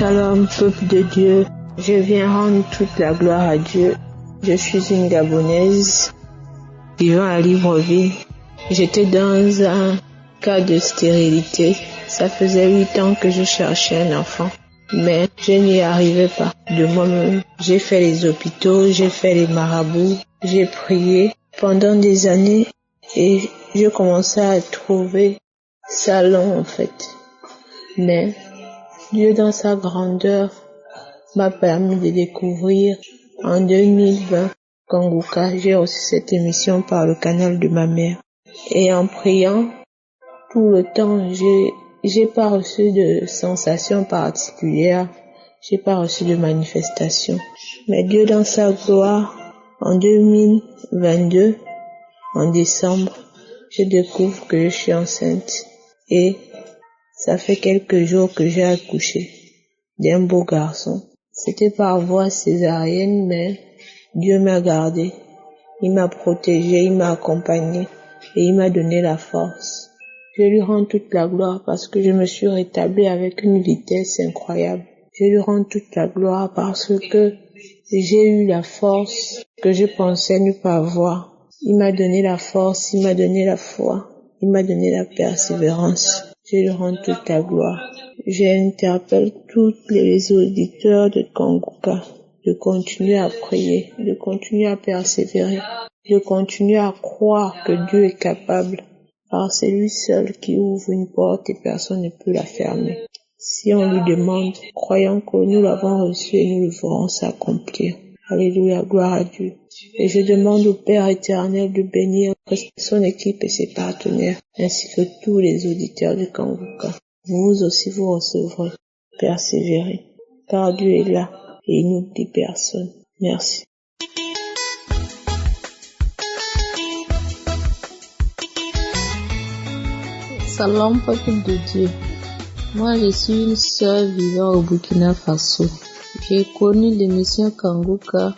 Shalom, peuple de Dieu. Je viens rendre toute la gloire à Dieu. Je suis une Gabonaise vivant à Libreville. J'étais dans un cas de stérilité. Ça faisait 8 ans que je cherchais un enfant, mais je n'y arrivais pas de moi-même. J'ai fait les hôpitaux, j'ai fait les marabouts, j'ai prié pendant des années et je commençais à trouver ça long en fait. Mais Dieu dans sa grandeur m'a permis de découvrir en 2020 Kanguka. J'ai reçu cette émission par le canal de ma mère. Et en priant tout le temps, j'ai pas reçu de sensations particulières, j'ai pas reçu de manifestation. Mais Dieu dans sa gloire, en 2022, en décembre, je découvre que je suis enceinte et ça fait quelques jours que j'ai accouché d'un beau garçon. C'était par voie césarienne, mais Dieu m'a gardé. Il m'a protégé, il m'a accompagné et il m'a donné la force. Je lui rends toute la gloire parce que je me suis rétablie avec une vitesse incroyable. Je lui rends toute la gloire parce que j'ai eu la force que je pensais ne pas avoir. Il m'a donné la force, il m'a donné la foi, il m'a donné la persévérance. Je lui rends toute la gloire. J'interpelle tous les auditeurs de Kanguka de continuer à prier, de continuer à persévérer, de continuer à croire que Dieu est capable, car c'est lui seul qui ouvre une porte et personne ne peut la fermer. Si on lui demande, croyons que nous l'avons reçu et nous le ferons s'accomplir. Alléluia, gloire à Dieu. Et je demande au Père éternel de bénir son équipe et ses partenaires, ainsi que tous les auditeurs de Kanguka. Vous aussi vous recevrez. Persévérez, car Dieu est là et il n'oublie personne. Merci. Salam, peuple de Dieu. Moi, je suis une sœur vivant au Burkina Faso. J'ai connu l'émission Kanguka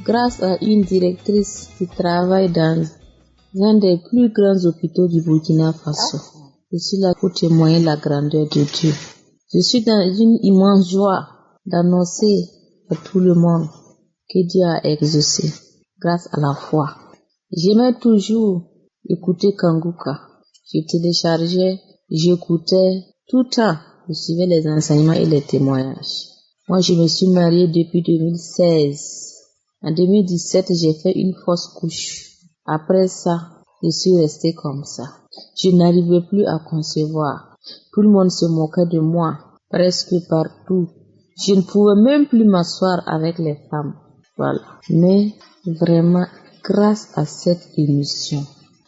grâce à une directrice qui travaille dans un des plus grands hôpitaux du Burkina Faso. Je suis là pour témoigner la grandeur de Dieu. Je suis dans une immense joie d'annoncer à tout le monde que Dieu a exaucé grâce à la foi. J'aimais toujours écouter Kanguka. Je téléchargeais, j'écoutais tout le temps. Je suivais les enseignements et les témoignages. Moi, je me suis mariée depuis 2016. En 2017, j'ai fait une fausse couche. Après ça, je suis restée comme ça. Je n'arrivais plus à concevoir. Tout le monde se moquait de moi, presque partout. Je ne pouvais même plus m'asseoir avec les femmes. Voilà. Mais vraiment, grâce à cette émission,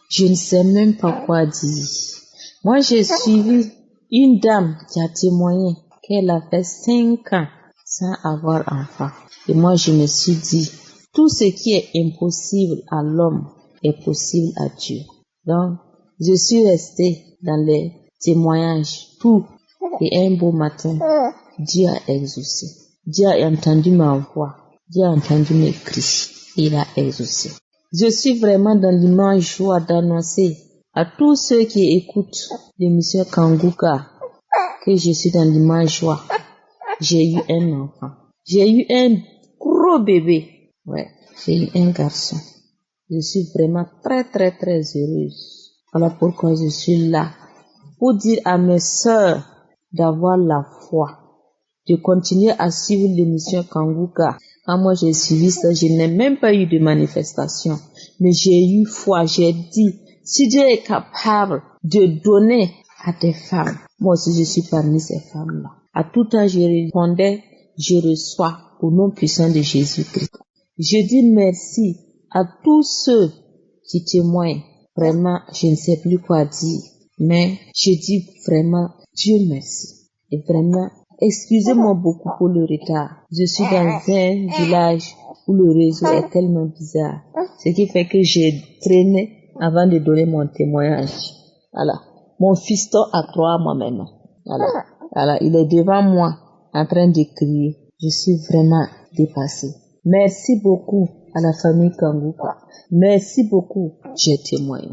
je ne sais même pas quoi dire. Moi, j'ai suivi une dame qui a témoigné qu'elle a fait 5 ans sans avoir enfant. Et moi, je me suis dit, tout ce qui est impossible à l'homme est possible à Dieu. Donc, je suis restée dans les témoignages, tout. Et un beau matin, Dieu a exaucé. Dieu a entendu ma voix. Dieu a entendu mes cris. Il a exaucé. Je suis vraiment dans l'immense joie d'annoncer à tous ceux qui écoutent l'émission Kanguka que je suis dans l'immense joie. J'ai eu un enfant. J'ai eu un gros bébé. Ouais, j'ai eu un garçon. Je suis vraiment très très très heureuse. Voilà pourquoi je suis là. Pour dire à mes sœurs d'avoir la foi. De continuer à suivre l'émission Kanguka. Quand moi j'ai suivi ça, je n'ai même pas eu de manifestation. Mais j'ai eu foi, j'ai dit, si Dieu est capable de donner à des femmes, moi aussi je suis parmi ces femmes-là. À tout temps je répondais, je reçois au nom puissant de Jésus-Christ. Je dis merci à tous ceux qui témoignent. Vraiment, je ne sais plus quoi dire. Mais je dis vraiment, Dieu merci. Et vraiment, excusez-moi beaucoup pour le retard. Je suis dans un village où le réseau est tellement bizarre. Ce qui fait que j'ai traîné avant de donner mon témoignage. Voilà. Mon fiston a croire moi maintenant. Voilà. Il est devant moi en train de crier. Je suis vraiment dépassée. Merci beaucoup à la famille Kanguka. Merci beaucoup. J'ai témoigné.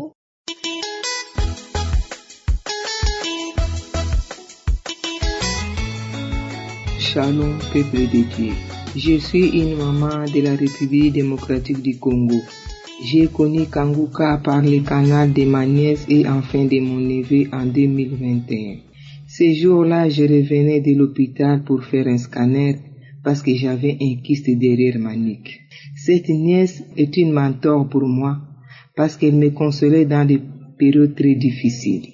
Shalom, peuple de Dieu. Je suis une maman de la République démocratique du Congo. J'ai connu Kanguka par le canal de ma nièce et enfin de mon neveu en 2021. Ce jour-là, je revenais de l'hôpital pour faire un scanner parce que j'avais un kyste derrière ma nuque. Cette nièce est une mentor pour moi parce qu'elle me consolait dans des périodes très difficiles.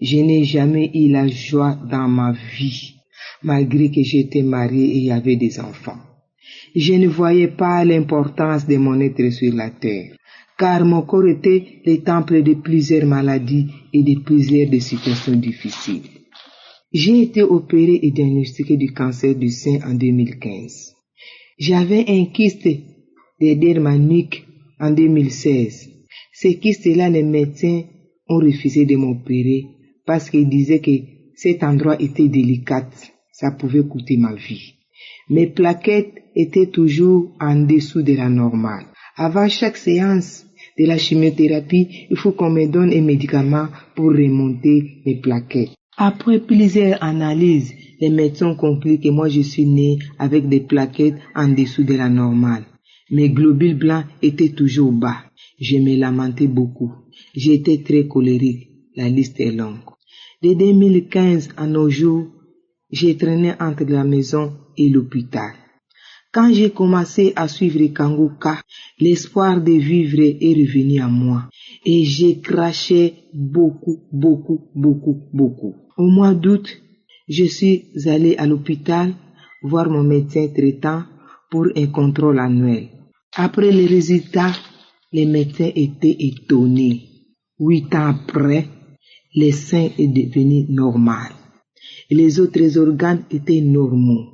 Je n'ai jamais eu la joie dans ma vie, malgré que j'étais mariée et avait des enfants. Je ne voyais pas l'importance de mon être sur la terre, car mon corps était le temple de plusieurs maladies et de plusieurs situations difficiles. J'ai été opérée et diagnostiquée du cancer du sein en 2015. J'avais un kyste derrière ma nuque en 2016. Ce kyste-là, les médecins ont refusé de m'opérer parce qu'ils disaient que cet endroit était délicat, ça pouvait coûter ma vie. Mes plaquettes étaient toujours en dessous de la normale. Avant chaque séance de la chimiothérapie, il faut qu'on me donne un médicament pour remonter mes plaquettes. Après plusieurs analyses, les médecins ont conclu que moi je suis née avec des plaquettes en dessous de la normale. Mes globules blancs étaient toujours bas. Je me lamentais beaucoup. J'étais très colérique. La liste est longue. De 2015 à nos jours, j'ai traîné entre la maison et l'hôpital. Quand j'ai commencé à suivre Kanguka, l'espoir de vivre est revenu à moi. Et j'ai craché beaucoup. Au mois d'août, je suis allée à l'hôpital voir mon médecin traitant pour un contrôle annuel. Après les résultats, les médecins étaient étonnés. 8 ans après, le sein est devenu normal. Les autres organes étaient normaux.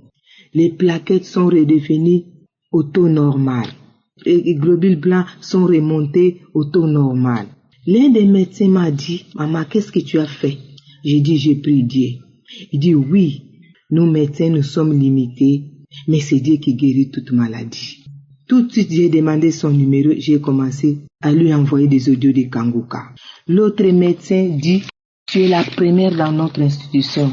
Les plaquettes sont redevenues au taux normal. Les globules blancs sont remontés au taux normal. L'un des médecins m'a dit, « Maman, qu'est-ce que tu as fait ?» J'ai dit, « J'ai prié Dieu. » Il dit, « Oui, nous médecins, nous sommes limités, mais c'est Dieu qui guérit toute maladie. » Tout de suite, j'ai demandé son numéro, j'ai commencé à lui envoyer des audios de Kanguka. L'autre médecin dit, « Tu es la première dans notre institution.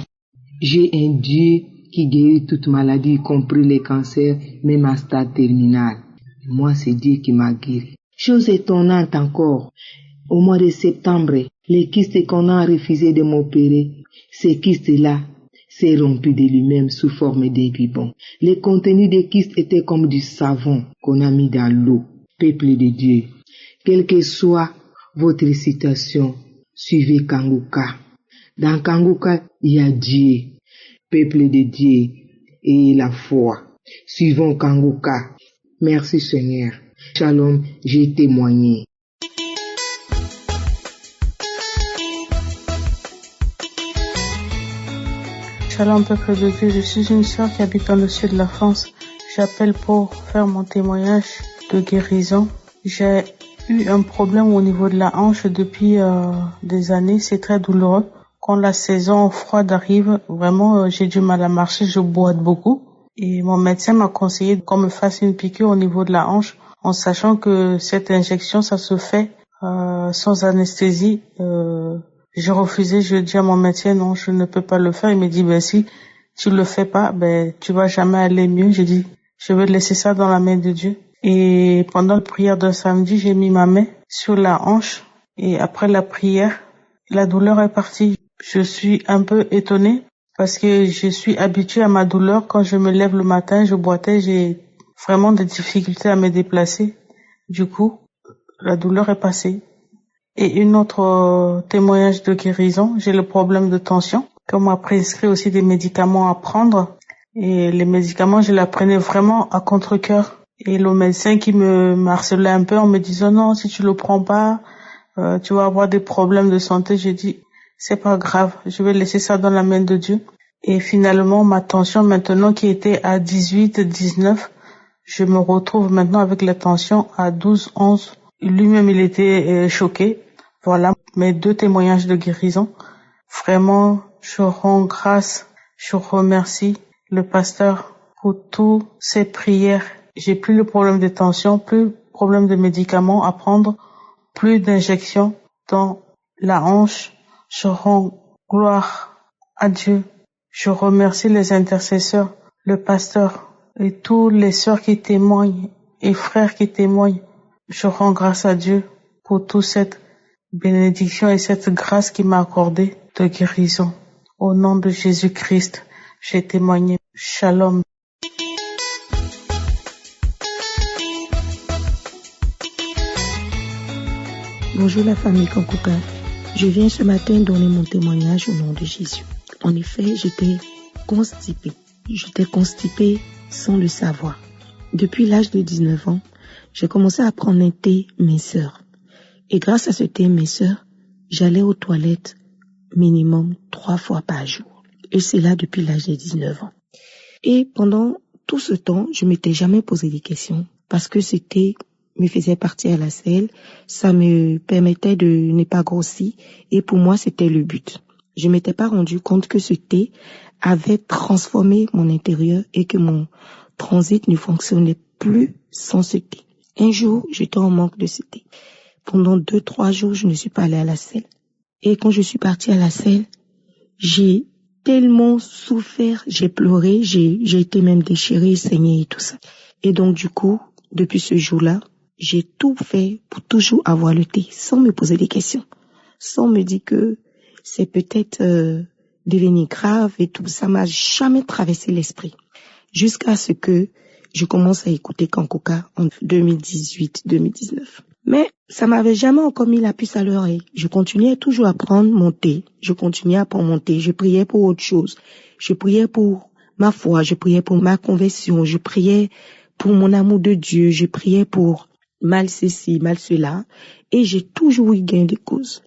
J'ai un Dieu qui guérit toute maladie, y compris les cancers, même à stade terminal. Moi, c'est Dieu qui m'a guéri. » Chose étonnante encore, au mois de septembre, les kystes qu'on a refusé de m'opérer, ces kystes-là s'est rompu de lui-même sous forme d'un biberon. Le contenu des kystes était comme du savon qu'on a mis dans l'eau. Peuple de Dieu, quelle que soit votre situation, suivez Kanguka. Dans Kanguka, il y a Dieu. Peuple de Dieu et la foi. Suivons Kanguka. Merci Seigneur. Shalom, j'ai témoigné. Shalom peuple de Dieu, je suis une sœur qui habite dans le sud de la France. J'appelle pour faire mon témoignage de guérison. J'ai eu un problème au niveau de la hanche depuis des années, c'est très douloureux. Quand la saison froide arrive, vraiment j'ai du mal à marcher, je boite beaucoup. Et mon médecin m'a conseillé qu'on me fasse une piqûre au niveau de la hanche, en sachant que cette injection, ça se fait sans anesthésie. J'ai refusé, je dis à mon médecin, non, je ne peux pas le faire. Il me dit, si tu le fais pas, tu vas jamais aller mieux. J'ai dit, je vais laisser ça dans la main de Dieu. Et pendant la prière de samedi, j'ai mis ma main sur la hanche. Et après la prière, la douleur est partie. Je suis un peu étonnée parce que je suis habituée à ma douleur. Quand je me lève le matin, je boitais, j'ai vraiment des difficultés à me déplacer. Du coup, la douleur est passée. Et une autre témoignage de guérison, j'ai le problème de tension. On m'a prescrit aussi des médicaments à prendre. Et les médicaments, je les prenais vraiment à contre-cœur. Et le médecin qui me harcelait un peu en me disant non, si tu le prends pas, tu vas avoir des problèmes de santé. J'ai dit, c'est pas grave, je vais laisser ça dans la main de Dieu. Et finalement, ma tension maintenant qui était à 18, 19, je me retrouve maintenant avec la tension à 12, 11. Lui-même, il était choqué. Voilà mes 2 témoignages de guérison. Vraiment, je rends grâce, je remercie le pasteur pour toutes ses prières. J'ai plus le problème de tension, plus le problème de médicaments à prendre, plus d'injections dans la hanche. Je rends gloire à Dieu. Je remercie les intercesseurs, le pasteur et tous les sœurs qui témoignent et frères qui témoignent. Je rends grâce à Dieu pour toute cette bénédiction et cette grâce qu'il m'a accordée de guérison. Au nom de Jésus-Christ, j'ai témoigné. Shalom. Bonjour la famille Kankuka. Je viens ce matin donner mon témoignage au nom de Jésus. En effet, j'étais constipée. J'étais constipée sans le savoir. Depuis l'âge de 19 ans, j'ai commencé à prendre un thé minceur. Et grâce à ce thé minceur, j'allais aux toilettes minimum 3 fois par jour. Et c'est là depuis l'âge de 19 ans. Et pendant tout ce temps, je m'étais jamais posé des questions parce que ce thé me faisait partir à la selle, ça me permettait de ne pas grossir et pour moi c'était le but. Je m'étais pas rendu compte que ce thé avait transformé mon intérieur et que mon transit ne fonctionnait plus sans ce thé. Un jour, j'étais en manque de ce thé. Pendant 2-3 jours, je ne suis pas allée à la selle. Et quand je suis partie à la selle, j'ai tellement souffert, j'ai pleuré, j'ai été même déchirée, saignée et tout ça. Et donc du coup, depuis ce jour-là, j'ai tout fait pour toujours avoir le thé, sans me poser des questions, sans me dire que c'est peut-être devenir grave et tout. Ça m'a jamais traversé l'esprit. Jusqu'à ce que je commence à écouter Kankuka en 2018-2019. Mais ça m'avait jamais encore mis la puce à l'oreille. Je continuais toujours à prendre mon thé. Je priais pour autre chose. Je priais pour ma foi, je priais pour ma conversion, je priais pour mon amour de Dieu, je priais pour mal ceci, mal cela. Et j'ai toujours eu gain de cause.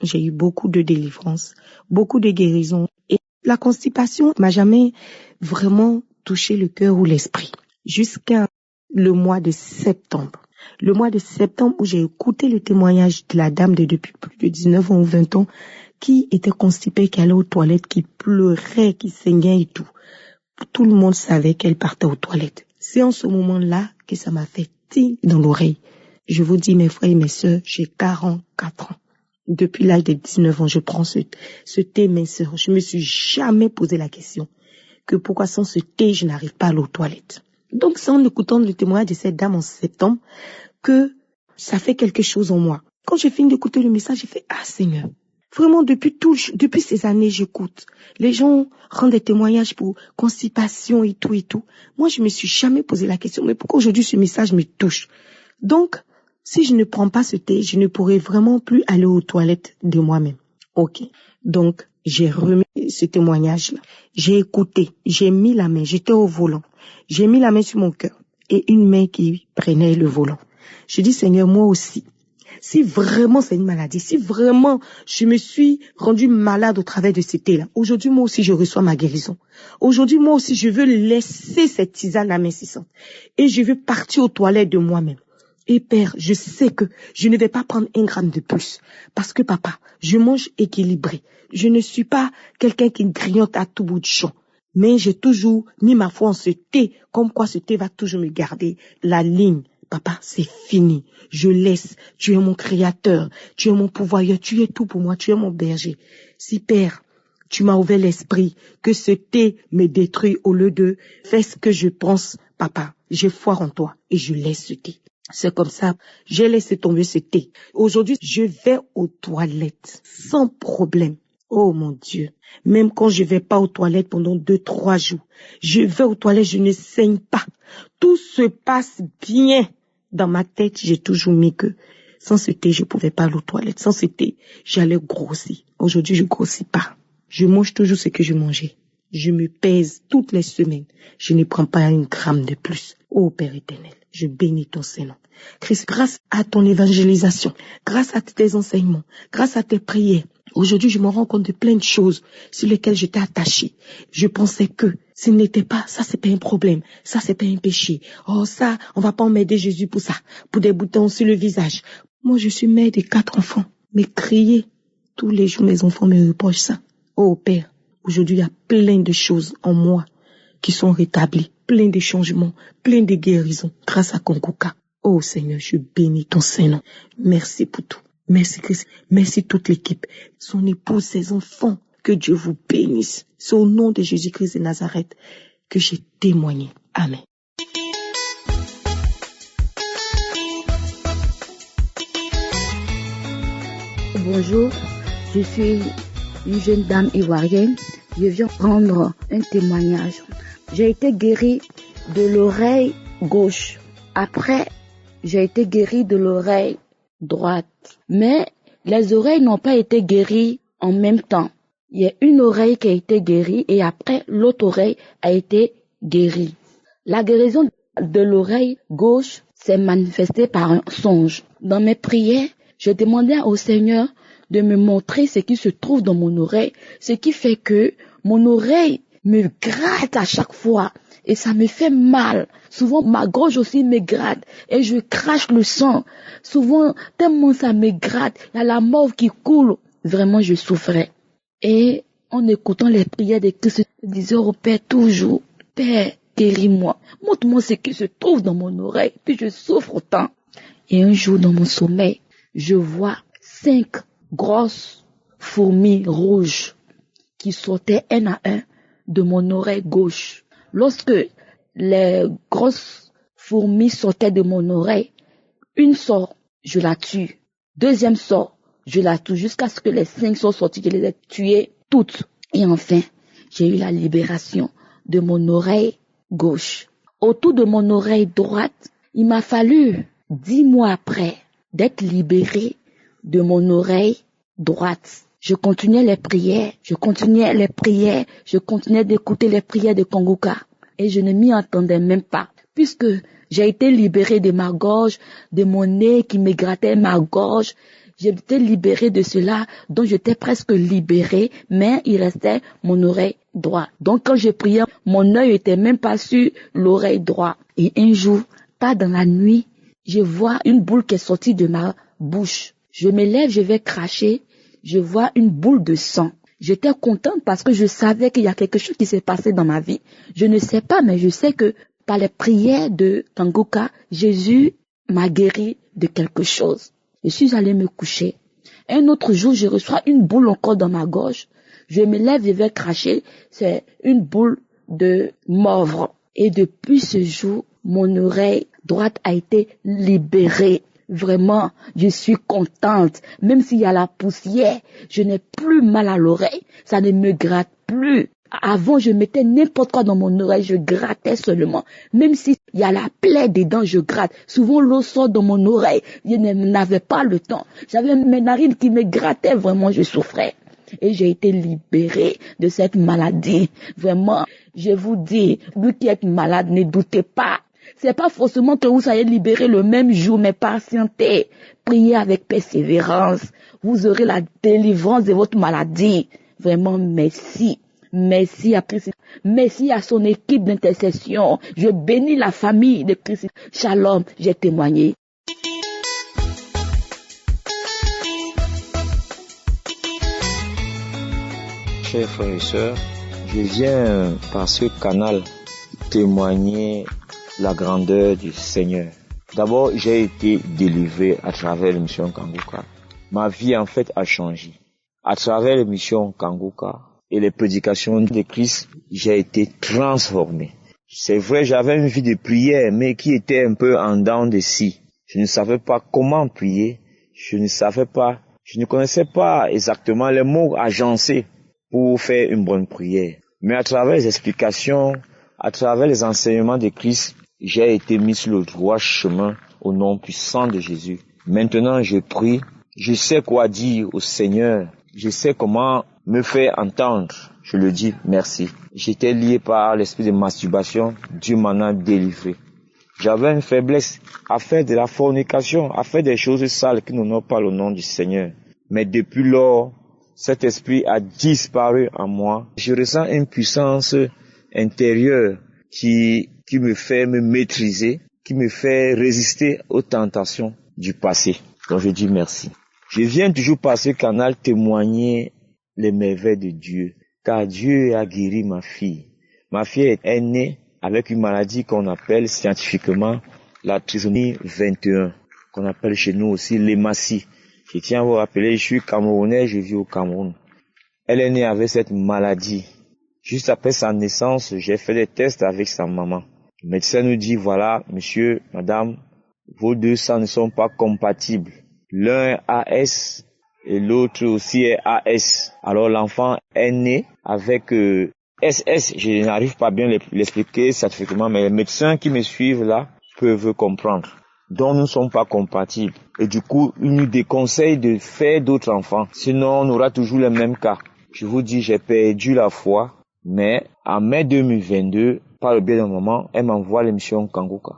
J'ai eu beaucoup de délivrance, beaucoup de guérison. Et la constipation m'a jamais vraiment touché le cœur ou l'esprit. Jusqu'à le mois de septembre. Le mois de septembre où j'ai écouté le témoignage de la dame de depuis plus de 19 ans ou 20 ans qui était constipée, qui allait aux toilettes, qui pleurait, qui saignait et tout. Tout le monde savait qu'elle partait aux toilettes. C'est en ce moment-là que ça m'a fait ting dans l'oreille. Je vous dis mes frères et mes sœurs, j'ai 44 ans. Depuis l'âge de 19 ans, je prends ce thé minceur. Je me suis jamais posé la question que pourquoi sans ce thé, je n'arrive pas à aller aux toilettes. Donc, c'est en écoutant le témoignage de cette dame en septembre que ça fait quelque chose en moi. Quand j'ai fini d'écouter le message, j'ai fait « Ah Seigneur !» Vraiment, depuis ces années, j'écoute. Les gens rendent des témoignages pour constipation et tout et tout. Moi, je me suis jamais posé la question, mais pourquoi aujourd'hui ce message me touche? Donc, si je ne prends pas ce thé, je ne pourrai vraiment plus aller aux toilettes de moi-même. Ok. Donc, j'ai remis ce témoignage-là. J'ai écouté, j'ai mis la main, j'étais au volant. J'ai mis la main sur mon cœur et une main qui prenait le volant. Je dis, Seigneur, moi aussi, si vraiment c'est une maladie, si vraiment je me suis rendue malade au travers de ce thé-là, aujourd'hui, moi aussi, je reçois ma guérison. Aujourd'hui, moi aussi, je veux laisser cette tisane amincissante et je veux partir aux toilettes de moi-même. Et Père, je sais que je ne vais pas prendre 1 gramme de plus parce que papa, je mange équilibré. Je ne suis pas quelqu'un qui grignote à tout bout de champ. Mais j'ai toujours mis ma foi en ce thé, comme quoi ce thé va toujours me garder la ligne. Papa, c'est fini. Je laisse. Tu es mon créateur. Tu es mon pourvoyeur. Tu es tout pour moi. Tu es mon berger. Si Père, tu m'as ouvert l'esprit, que ce thé me détruit au lieu de faire ce que je pense, papa, j'ai foi en toi et je laisse ce thé. C'est comme ça, j'ai laissé tomber ce thé. Aujourd'hui, je vais aux toilettes sans problème. Oh mon Dieu, même quand je vais pas aux toilettes pendant 2-3 jours, je vais aux toilettes, je ne saigne pas. Tout se passe bien. Dans ma tête, j'ai toujours mis que sans ce thé, je pouvais pas aller aux toilettes. Sans ce thé, j'allais grossir. Aujourd'hui, je grossis pas. Je mange toujours ce que je mangeais. Je me pèse toutes les semaines. Je ne prends pas 1 gramme de plus. Oh Père éternel, je bénis ton Saint-Nom. Christ, grâce à ton évangélisation, grâce à tes enseignements, grâce à tes prières, aujourd'hui je me rends compte de plein de choses sur lesquelles j'étais attachée. Je pensais que ce n'était pas, ça c'est pas un problème, ça c'est pas un péché. Oh ça, on va pas emmerder Jésus pour ça, pour des boutons sur le visage. Moi je suis mère de 4 enfants, mais crier tous les jours mes enfants me reprochent ça. Oh Père, aujourd'hui il y a plein de choses en moi qui sont rétablies, plein de changements, plein de guérisons grâce à Kankuka. Oh Seigneur, je bénis ton Saint-Nom. Merci pour tout. Merci Christ. Merci toute l'équipe. Son épouse, ses enfants. Que Dieu vous bénisse. C'est au nom de Jésus-Christ de Nazareth que j'ai témoigné. Amen. Bonjour, je suis une jeune dame ivoirienne. Je viens rendre un témoignage. J'ai été guérie de l'oreille gauche. Après, j'ai été guérie de l'oreille droite. Mais les oreilles n'ont pas été guéries en même temps. Il y a une oreille qui a été guérie et après, l'autre oreille a été guérie. La guérison de l'oreille gauche s'est manifestée par un songe. Dans mes prières, je demandais au Seigneur de me montrer ce qui se trouve dans mon oreille, ce qui fait que mon oreille me gratte à chaque fois et ça me fait mal. Souvent, ma gorge aussi me gratte et je crache le sang. Souvent, tellement ça me gratte, il y a la morve qui coule. Vraiment, je souffrais. Et en écoutant les prières de Christ, je disais au Père toujours, Père, guéris-moi. Montre-moi ce qui se trouve dans mon oreille, puis je souffre autant. Et un jour, dans mon sommeil, je vois 5 grosses fourmis rouges qui sautaient un à un de mon oreille gauche. Lorsque les grosses fourmis sortaient de mon oreille, une sort, je la tue. Deuxième sort, je la tue jusqu'à ce que les 5 soient sorties, je les ai tuées toutes. Et enfin, j'ai eu la libération de mon oreille gauche. Autour de mon oreille droite, il m'a fallu 10 mois après d'être libérée de mon oreille droite. Je continuais les prières, je continuais d'écouter les prières de Kanguka. Et je ne m'y entendais même pas. Puisque j'ai été libérée de ma gorge, de mon nez qui me grattait ma gorge. J'ai été libérée de cela, donc j'étais presque libérée, mais il restait mon oreille droite. Donc quand je priais, mon œil était même pas sur l'oreille droite. Et un jour, pas dans la nuit, je vois une boule qui est sortie de ma bouche. Je me lève, je vais cracher, je vois une boule de sang. J'étais contente parce que je savais qu'il y a quelque chose qui s'est passé dans ma vie. Je ne sais pas, mais je sais que par les prières de Kanguka, Jésus m'a guéri de quelque chose. Je suis allée me coucher. Un autre jour, je reçois une boule encore dans ma gorge. Je me lève, je vais cracher. C'est une boule de morve. Et depuis ce jour, mon oreille droite a été libérée. Vraiment, je suis contente. Même s'il y a la poussière, je n'ai plus mal à l'oreille. Ça ne me gratte plus. Avant, je mettais n'importe quoi dans mon oreille, je grattais seulement. Même s'il y a la plaie dedans, je gratte. Souvent, l'eau sort dans mon oreille. Je n'avais pas le temps. J'avais mes narines qui me grattaient. Vraiment, je souffrais. Et j'ai été libérée de cette maladie. Vraiment, je vous dis, vous qui êtes malade, ne doutez pas. C'est pas forcément que vous soyez libéré le même jour, mais patientez. Priez avec persévérance. Vous aurez la délivrance de votre maladie. Vraiment, merci. Merci à Christ. Merci à son équipe d'intercession. Je bénis la famille de Christ. Shalom, j'ai témoigné. Chers frères et sœurs, je viens par ce canal témoigner la grandeur du Seigneur. D'abord, j'ai été délivré à travers l'émission Kanguka. Ma vie en fait a changé. À travers l'émission Kanguka et les prédications de Christ, j'ai été transformé. C'est vrai, j'avais une vie de prière, mais qui était un peu en dents de scie. Je ne savais pas comment prier. Je ne connaissais pas exactement les mots agencés pour faire une bonne prière. Mais à travers les explications, à travers les enseignements de Christ, j'ai été mis sur le droit chemin au nom puissant de Jésus. Maintenant, je prie. Je sais quoi dire au Seigneur. Je sais comment me faire entendre. Je le dis merci. J'étais lié par l'esprit de masturbation. Dieu m'en a délivré. J'avais une faiblesse à faire de la fornication, à faire des choses sales qui n'honorent pas le nom du Seigneur. Mais depuis lors, cet esprit a disparu en moi. Je ressens une puissance intérieure qui me fait me maîtriser, qui me fait résister aux tentations du passé. Donc je dis merci. Je viens toujours par ce canal témoigner les merveilles de Dieu, car Dieu a guéri ma fille. Ma fille est née avec une maladie qu'on appelle scientifiquement la trisomie 21, qu'on appelle chez nous aussi l'hématie. Je tiens à vous rappeler, je suis Camerounais, je vis au Cameroun. Elle est née avec cette maladie. Juste après sa naissance, j'ai fait des tests avec sa maman. Le médecin nous dit, voilà, monsieur, madame, vos deux sangs ne sont pas compatibles. L'un est AS et l'autre aussi est AS. Alors l'enfant est né avec SS. Je n'arrive pas bien l'expliquer scientifiquement, mais les médecins qui me suivent là peuvent comprendre. Donc nous ne sommes pas compatibles. Et du coup, ils nous déconseillent de faire d'autres enfants. Sinon, on aura toujours les mêmes cas. Je vous dis, j'ai perdu la foi. Mais en mai 2022, par le biais d'un moment, elle m'envoie l'émission Kanguka.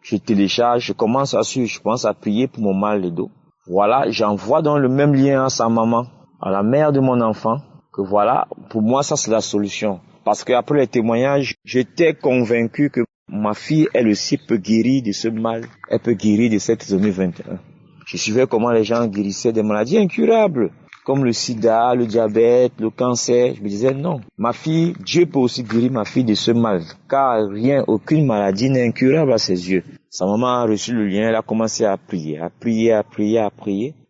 Je télécharge, je commence à prier pour mon mal de dos. Voilà, j'envoie dans le même lien à sa maman, à la mère de mon enfant, que voilà, pour moi ça c'est la solution. Parce que après les témoignages, j'étais convaincu que ma fille, elle aussi peut guérir de ce mal. Elle peut guérir de cette trisomie 21. Je suivais comment les gens guérissaient des maladies incurables, comme le sida, le diabète, le cancer. Je me disais non, ma fille, Dieu peut aussi guérir ma fille de ce mal, car aucune maladie n'est incurable à ses yeux. Sa maman a reçu le lien, elle a commencé à prier.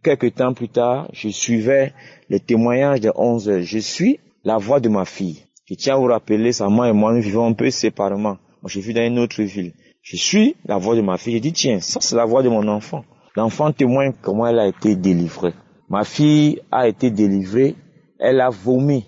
Quelques temps plus tard, je suivais les témoignages de 11 heures. Je suis la voix de ma fille. Je tiens à vous rappeler, sa maman et moi, nous vivons un peu séparément. Moi, je vis dans une autre ville. Je suis la voix de ma fille. Je dis, tiens, ça c'est la voix de mon enfant. L'enfant témoigne comment elle a été délivrée. Ma fille a été délivrée, elle a vomi.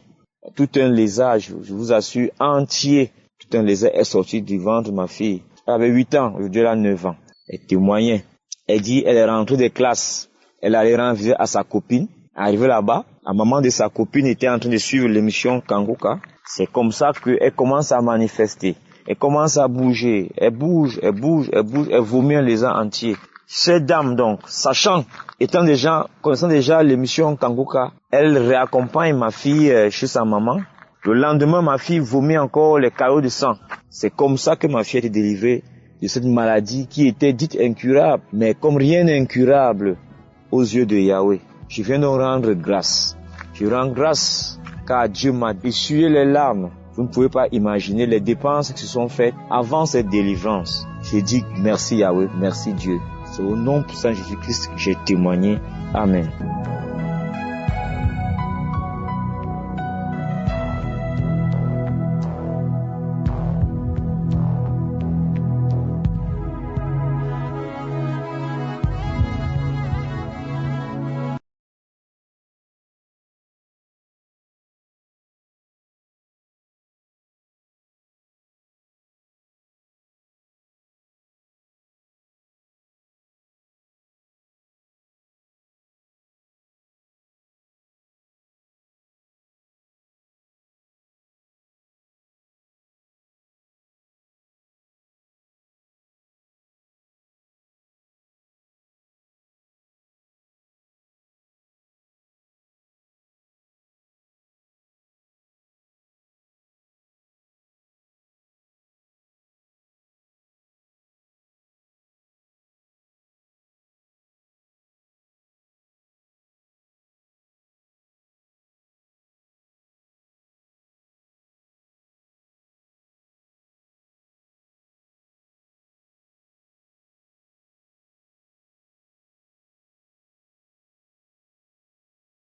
Tout un lézard, je vous assure, entier. Tout un lézard est sorti du ventre de ma fille. Elle avait 8 ans, aujourd'hui elle a 9 ans. Elle témoignait. Elle dit, elle est rentrée des classes. Elle allait rendre visite à sa copine. Arrivée là-bas, la maman de sa copine était en train de suivre l'émission Kanguka. C'est comme ça qu'elle commence à manifester. Elle commence à bouger. Elle bouge. Elle vomit un lézard entier. Cette dame donc, connaissant déjà l'émission Kanguka, elle réaccompagne ma fille chez sa maman. Le lendemain, ma fille vomit encore les caillots de sang. C'est comme ça que ma fille a été délivrée de cette maladie qui était dite incurable. Mais comme rien n'est incurable aux yeux de Yahweh, je viens de rendre grâce. Je rends grâce car Dieu m'a essuyé les larmes. Vous ne pouvez pas imaginer les dépenses qui se sont faites avant cette délivrance. J'ai dit merci Yahweh, merci Dieu. C'est au nom puissant de Jésus-Christ que j'ai témoigné. Amen.